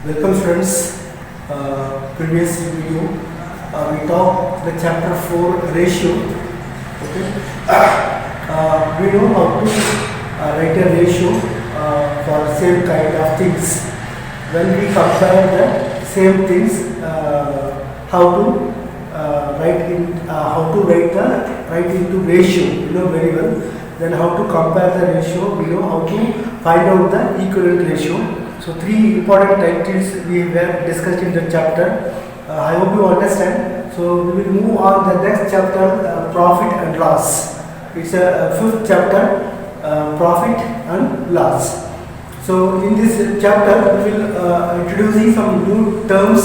Welcome students. Previous video we talked the chapter 4 ratio. Okay. We know how to write a ratio for same kind of things. When we compare the same things, how to write into ratio. You know very well. Then how to compare the ratio. We know how to find out the equivalent ratio. So three important titles we were discussed in the chapter. I hope you understand. So we will move on the next chapter, profit and loss. It's a fifth chapter, profit and loss. So in this chapter we will introducing some new terms.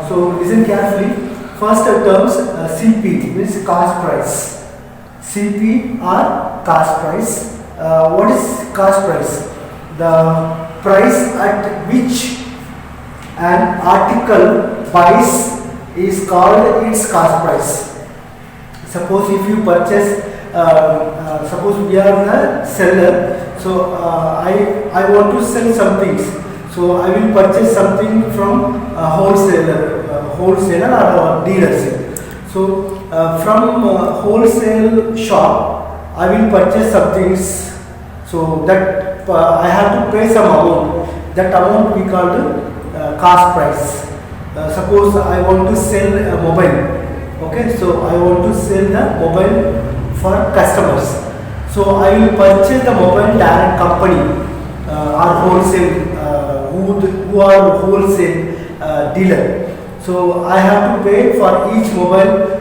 So listen carefully. First terms, CP means cost price. CP or cost price. What is cost price? The price at which an article buys is called its cost price. Suppose if you purchase, suppose we are the seller, so I want to sell some things, so I will purchase something from a wholesaler or dealership. So from wholesale shop I will purchase some things, so that I have to pay some amount. That amount we call the cost price. Suppose I want to sell a mobile. Okay, so I want to sell the mobile for customers. So I will purchase the mobile direct company or wholesale who are wholesale dealer. So I have to pay for each mobile.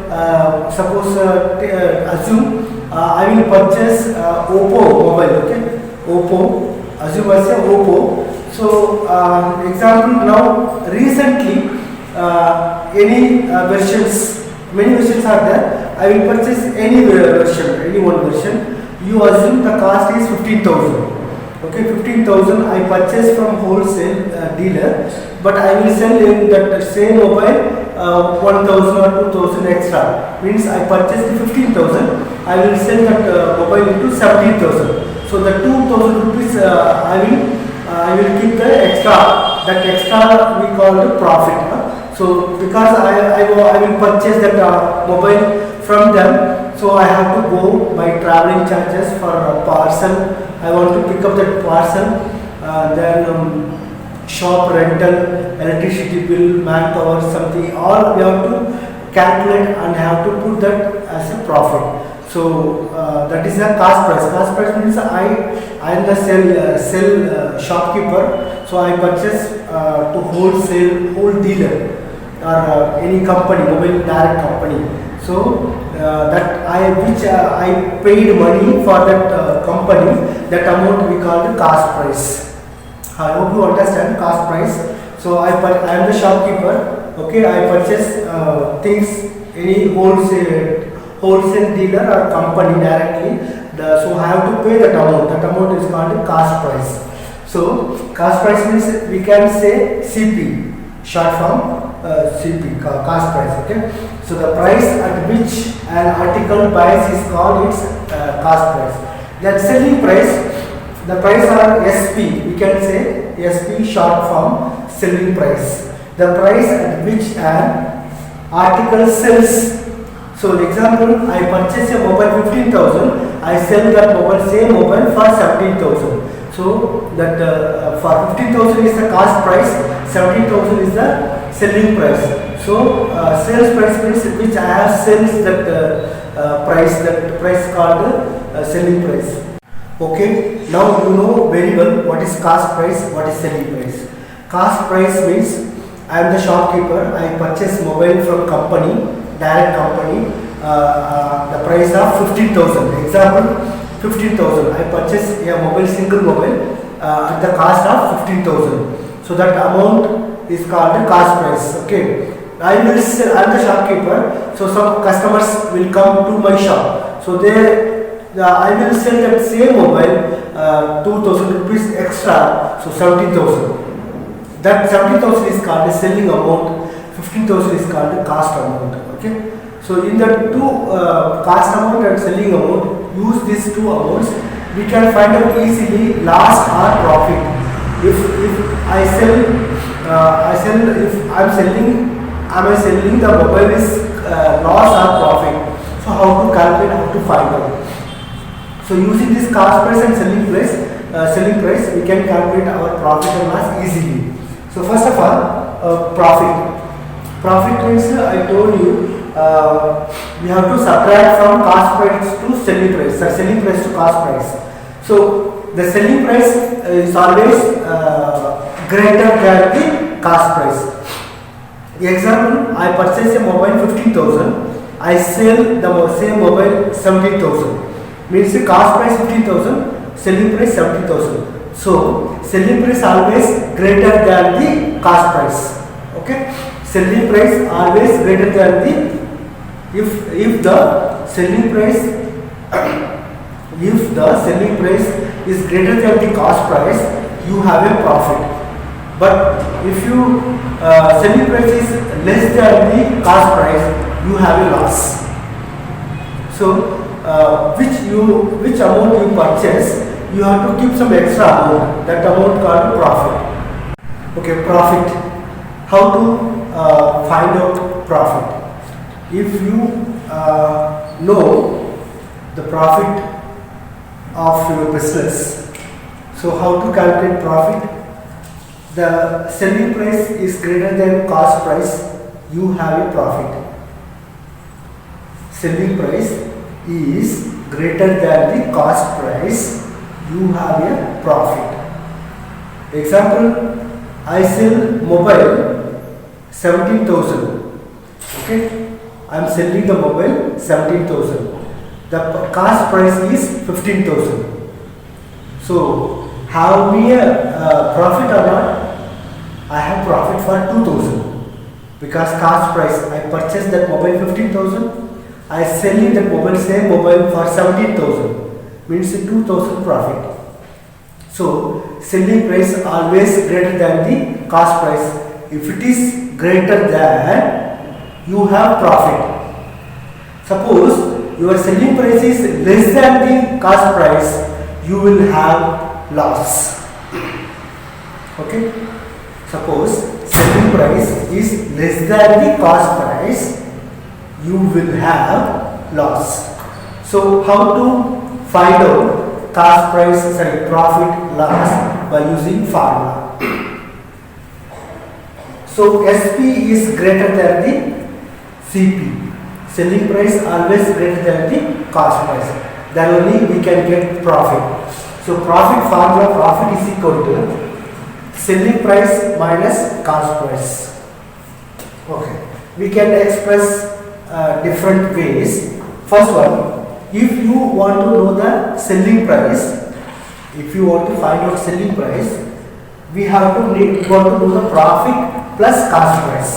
Suppose assume I will purchase Oppo mobile. Okay. Oppo, assume I say Oppo. So example, now recently any versions, many versions are there. I will purchase any version, any one version. You assume the cost is 15,000. Okay, 15,000 I purchase from wholesale dealer, but I will sell in that same mobile 1,000 or 2,000 extra. Means I purchase the 15,000, I will sell that mobile into 17,000. So the 2,000 rupees I will keep the extra. That extra we call the profit. So because I will purchase that mobile from them, so I have to go by traveling charges for a parcel. I want to pick up that parcel, then shop rental, electricity bill, manpower, something. All we have to calculate and have to put that as a profit. So that is a cost price. Cost price means I am the sell shopkeeper. So I purchase to whole dealer or any company, mobile direct company. So that I paid money for that company. That amount we call the cost price. I hope you understand cost price. So I am the shopkeeper. Okay, I purchase things any wholesale dealer or company directly. So I have to pay that amount. That amount is called the cost price. So cost price means we can say CP, short form CP, cost price. Okay. So the price at which an article buys is called its cost price. Then selling price, the price are SP. We can say SP, short form selling price. The price at which an article sells. So example, I purchase a mobile 15,000, I sell that same mobile for 17,000. So that for 15,000 is the cost price, 17,000 is the selling price. So sales price means which I have sells that price called selling price. Okay, now you know very well what is cost price, what is selling price. Cost price means I am the shopkeeper, I purchase mobile from company, direct company, the price of 15,000. Example, 15,000. I purchase a mobile, single mobile at the cost of 15,000. So that amount is called the cost price. Okay. I am the shopkeeper. So some customers will come to my shop. So I will sell that same mobile 2,000 rupees extra. So 17,000. That 17,000 is called the selling amount. 15,000 is called the cost amount. Okay. So in the two cost amount and selling amount, use these two amounts, we can find out easily loss or profit. If I sell, if I am selling, am I selling the mobile is loss or profit? So how to calculate, how to find out? So using this cost price and selling price, we can calculate our profit and loss easily. So first of all, profit. Profit means I told you we have to subtract from cost price to selling price, selling price to cost price. So the selling price is always greater than the cost price. Example, I purchase a mobile 15,000, I sell the same mobile 17,000. Means the cost price 15,000, selling price 70,000. So selling price always greater than the cost price. Okay, selling price always greater than the, if the selling price is greater than the cost price, you have a profit. But if you selling price is less than the cost price, you have a loss. So which amount you purchase, you have to keep some extra amount. That amount called profit. Okay, profit. How to find out profit? If you know the profit of your business, so how to calculate profit? The selling price is greater than cost price, you have a profit. Selling price is greater than the cost price, you have a profit. Example, I sell mobile 17,000. Okay, I am selling the mobile 17,000. The cost price is 15,000. So have we a profit or not? I have profit for 2,000 because cost price, I purchased that mobile 15,000. I selling that mobile, same mobile for 17,000, means 2,000 profit. So selling price always greater than the cost price. If it is greater than, you have profit. Suppose your selling price is less than the cost price, you will have loss. Okay. Suppose selling price is less than the cost price, you will have loss. So how to find out cost price, profit, loss by using formula. So SP is greater than the CP. Selling price always greater than the cost price. Then only we can get profit. So profit formula, profit is equal to selling price minus cost price. Okay, we can express different ways. First one, if you want to know the selling price, if you want to find out selling price, we want to know the profit plus cost price.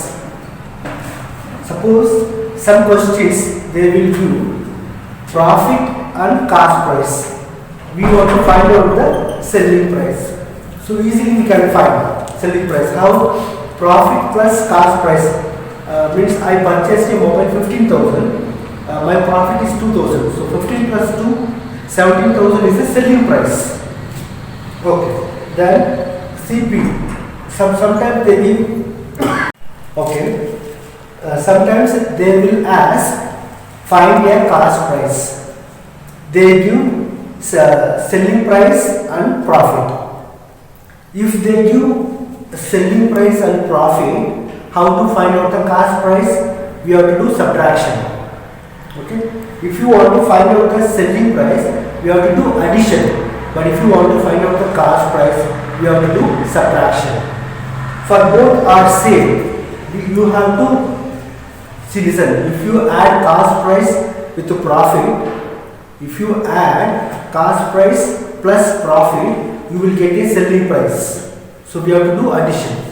Suppose some questions they will give profit and cost price. We want to find out the selling price. So easily we can find selling price. How? Profit plus cost price means I purchased a mobile 15,000. My profit is 2,000. So 15 plus 2, 17,000 is the selling price. Okay. Then CP. Sometimes they give. Okay. Sometimes they will ask find a cost price. They give selling price and profit. If they give selling price and profit, how to find out the cost price? We have to do subtraction. Okay. If you want to find out the selling price, we have to do addition. But if you want to find out the cost price, we have to do subtraction. For both are same, you have to see, listen. If you add cost price with the profit, if you add cost price plus profit, you will get a selling price. So we have to do addition.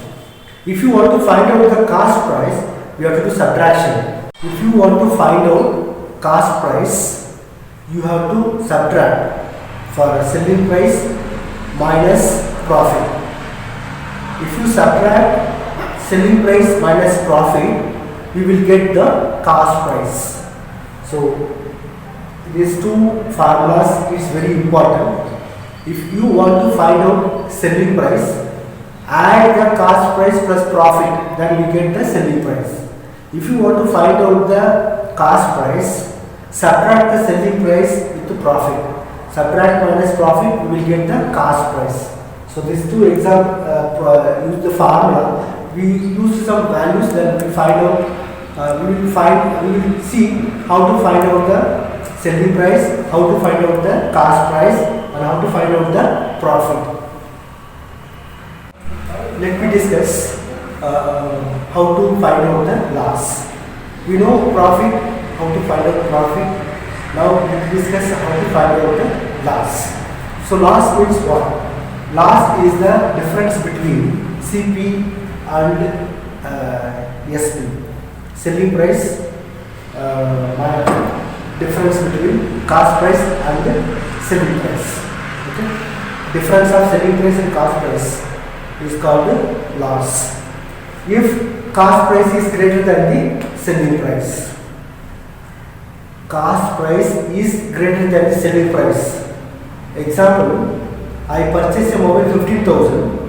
If you want to find out the cost price, we have to do subtraction. If you want to find out cost price, you have to subtract for selling price minus profit. If you subtract selling price minus profit, we will get the cost price. So these two formulas is very important. If you want to find out selling price, add the cost price plus profit, then we get the selling price. If you want to find out the cost price, subtract the selling price with the profit. Subtract minus profit, we will get the cost price. So these two examples use the formula. We use some values, then we find out. We will see how to find out the selling price, how to find out the cost price, and how to find out the profit. Let me discuss how to find out the loss. We know profit, how to find out profit. Now let me discuss how to find out the loss. So loss means what? Loss is the difference between CP and SP. Selling price, difference between cost price and selling price. Okay? Difference of selling price and cost price is called loss. If cost price is greater than the selling price, cost price is greater than the selling price. Example, I purchase a mobile 15,000.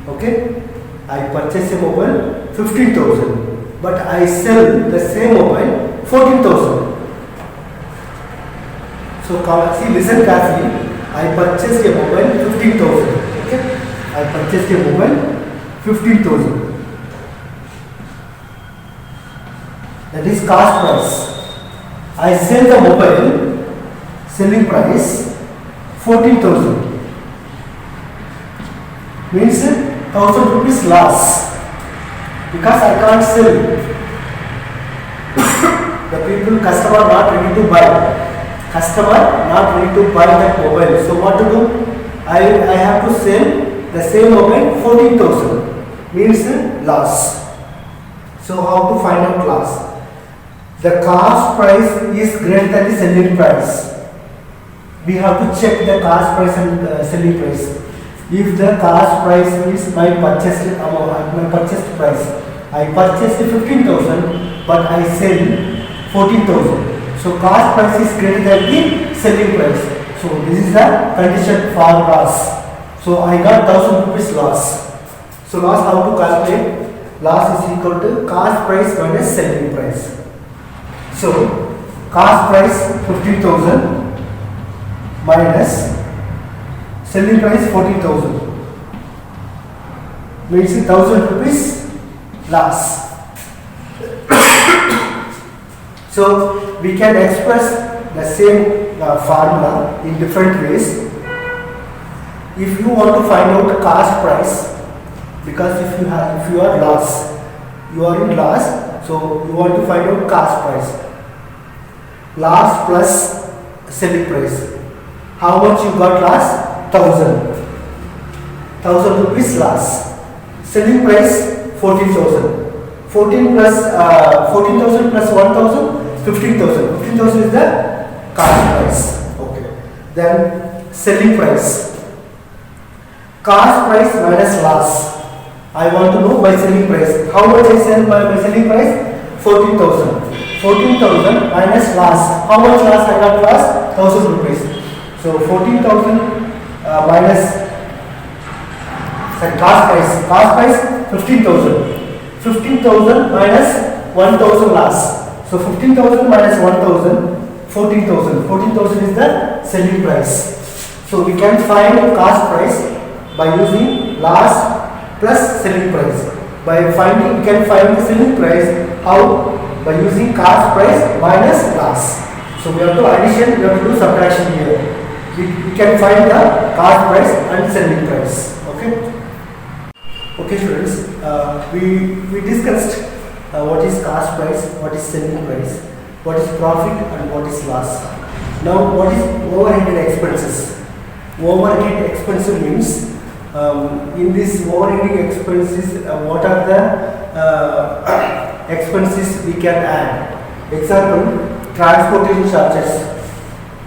Okay, I purchase a mobile 15,000, but I sell the same mobile 14,000. So see, listen carefully. I purchased a mobile 15,000. Okay, I purchased a mobile 15,000. That is cost price. I sell the mobile, selling price 14,000. Means 1,000 rupees loss, because I can't sell. The customer not ready to buy. Customer not ready to buy that mobile. So what to do? I have to sell the same mobile 14,000. Means loss. So how to find out loss? The cost price is greater than the selling price. We have to check the cost price and selling price. If the cost price is my purchased amount, my purchased price, I purchased 15,000, but I sell 14,000. So cost price is greater than the selling price. So this is the condition for loss. So I got 1,000 rupees loss. So loss, how to calculate? Loss is equal to cost price minus selling price. So cost price 15,000 minus selling price 14,000 means 1,000 rupees loss. So we can express the same formula in different ways. If you want to find out cost price, because if you are loss, you are in loss, so you want to find out cost price. Loss plus selling price. How much you got loss? 1,000 rupees loss. Selling price 14,000. 14,000 plus 1,000, 15,000. 15,000 is the cost price. Okay. Then selling price. Cost price minus loss. I want to know my selling price. How much I sell my selling price? 14,000. 14,000 minus loss. How much loss I got loss? 1,000 rupees. So 14,000 minus cost price. Cost price 15,000. 15,000 minus 1,000 loss. So 15,000 minus 1,000, 14,000. 14,000 is the selling price. So we can find cost price by using loss plus selling price. By finding, we can find the selling price. How? By using cost price minus loss. So we have to addition, we have to do subtraction here. We can find the cost price and selling price. Okay. Okay, students. We discussed what is cost price, what is selling price, what is profit, and what is loss. Now, what is overhead and expenses? Overhead expenses means in this overhead expenses, what are the expenses we can add? Example, transportation charges.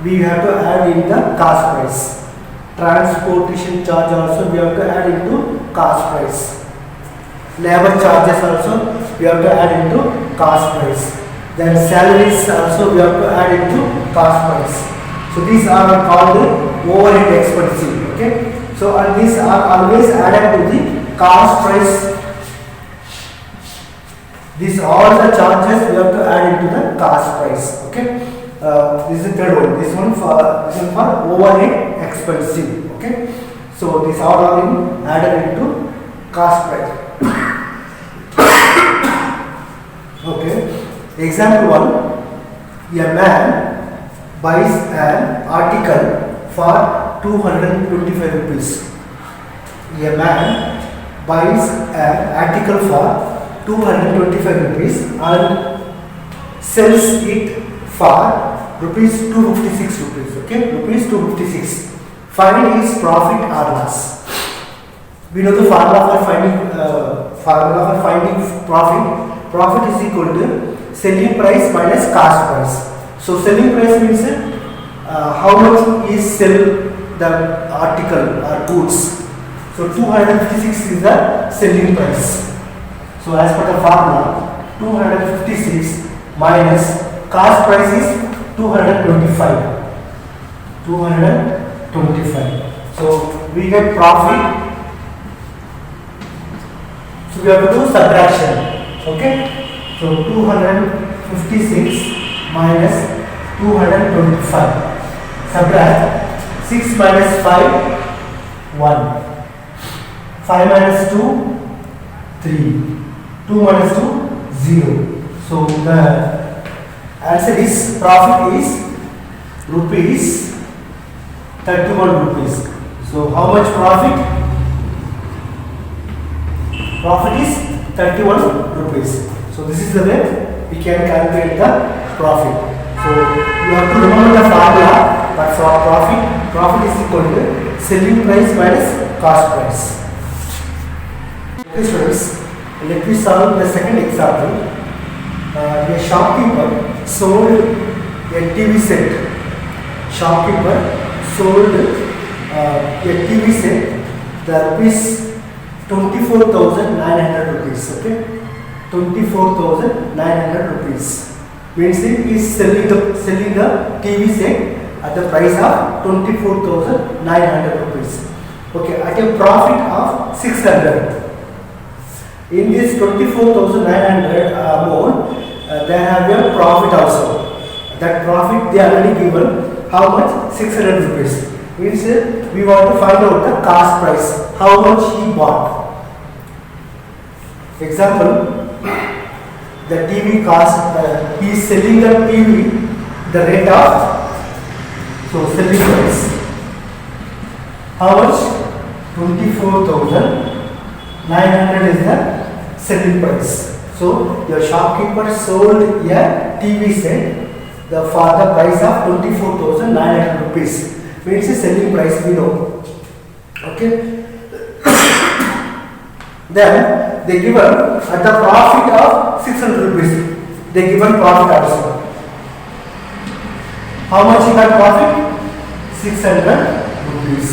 We have to add in the cost price. Transportation charge also we have to add into cost price. Labor charges also we have to add into cost price. Then salaries also we have to add into cost price. So these are called overhead expenses. Okay. So and these are always added to the cost price. These all the charges we have to add into the cost price. Okay. This is the third one. This one for overhead expensive. Okay. So these all are added into cost price. Okay. Example 1. A man buys an article for 225 rupees. A man buys an article for 225 rupees and sells it for rupees 256 rupees. Okay, rupees 256. Find his profit or loss. We know the formula for finding profit. Profit is equal to selling price minus cost price. So selling price means how much is sell the article or goods. So 256 is the selling price. So as per the formula, 256 minus cost price is 225. 225. So we get profit. So we have to do subtraction. Okay. So 256 minus 225. Subtract 6 minus 5, 1. 5 minus 2, 3. 2 minus 2, 0. So the answer is profit is rupees 31 rupees. So how much profit? Profit is 31 rupees. So this is the way we can calculate the profit. So you have to remember the formula, but for profit is equal to selling price minus cost price. Okay students, let me solve the second example. A shopkeeper sold a TV set. Shopkeeper sold a TV set. The rupees 24,900 rupees. Okay, 24,900 rupees means he is selling the TV set at the price of 24,900 rupees. Okay, at a profit of 600. In this 24,900 amount, they have a profit also. That profit they already given. How much? 600 rupees. Means we want to find out the cost price. How much he bought. Example, the TV cost. He is selling the TV. The rate of selling price. How much? 24,900 is the selling price. So your shopkeeper sold a TV set for the price of 24,900 rupees. Means the selling price we know. Okay. Then they given at the profit of 600 rupees. They given profit also. How much he got profit? 600 rupees.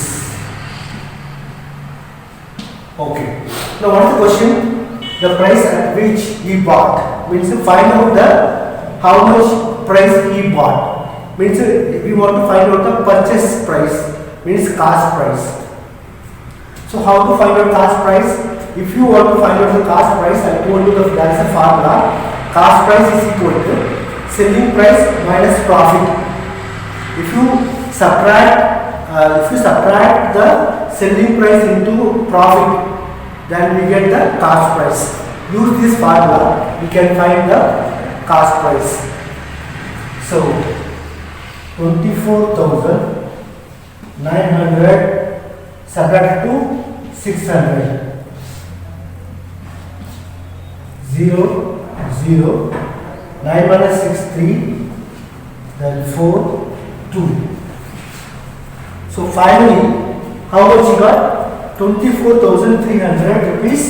Okay. Now what is the question? The price at which he bought. Means to find out the how much price he bought. Means we want to find out the purchase price. Means cost price. So how to find out cost price? If you want to find out the cost price, I told you that there is a formula. Cost price is equal to selling price minus profit. If you subtract the selling price into profit, then we get the cost price. Use this formula, we can find the cost price. So 24,900 subtract to 600. 0, 0, 9 minus 6, 3, then 4, 2. So finally, how much you got? 24,300 rupees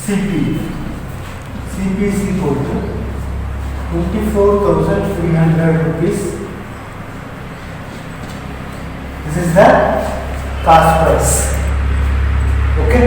CP. CP is equal to 24,300 rupees. This is the cost price. Okay.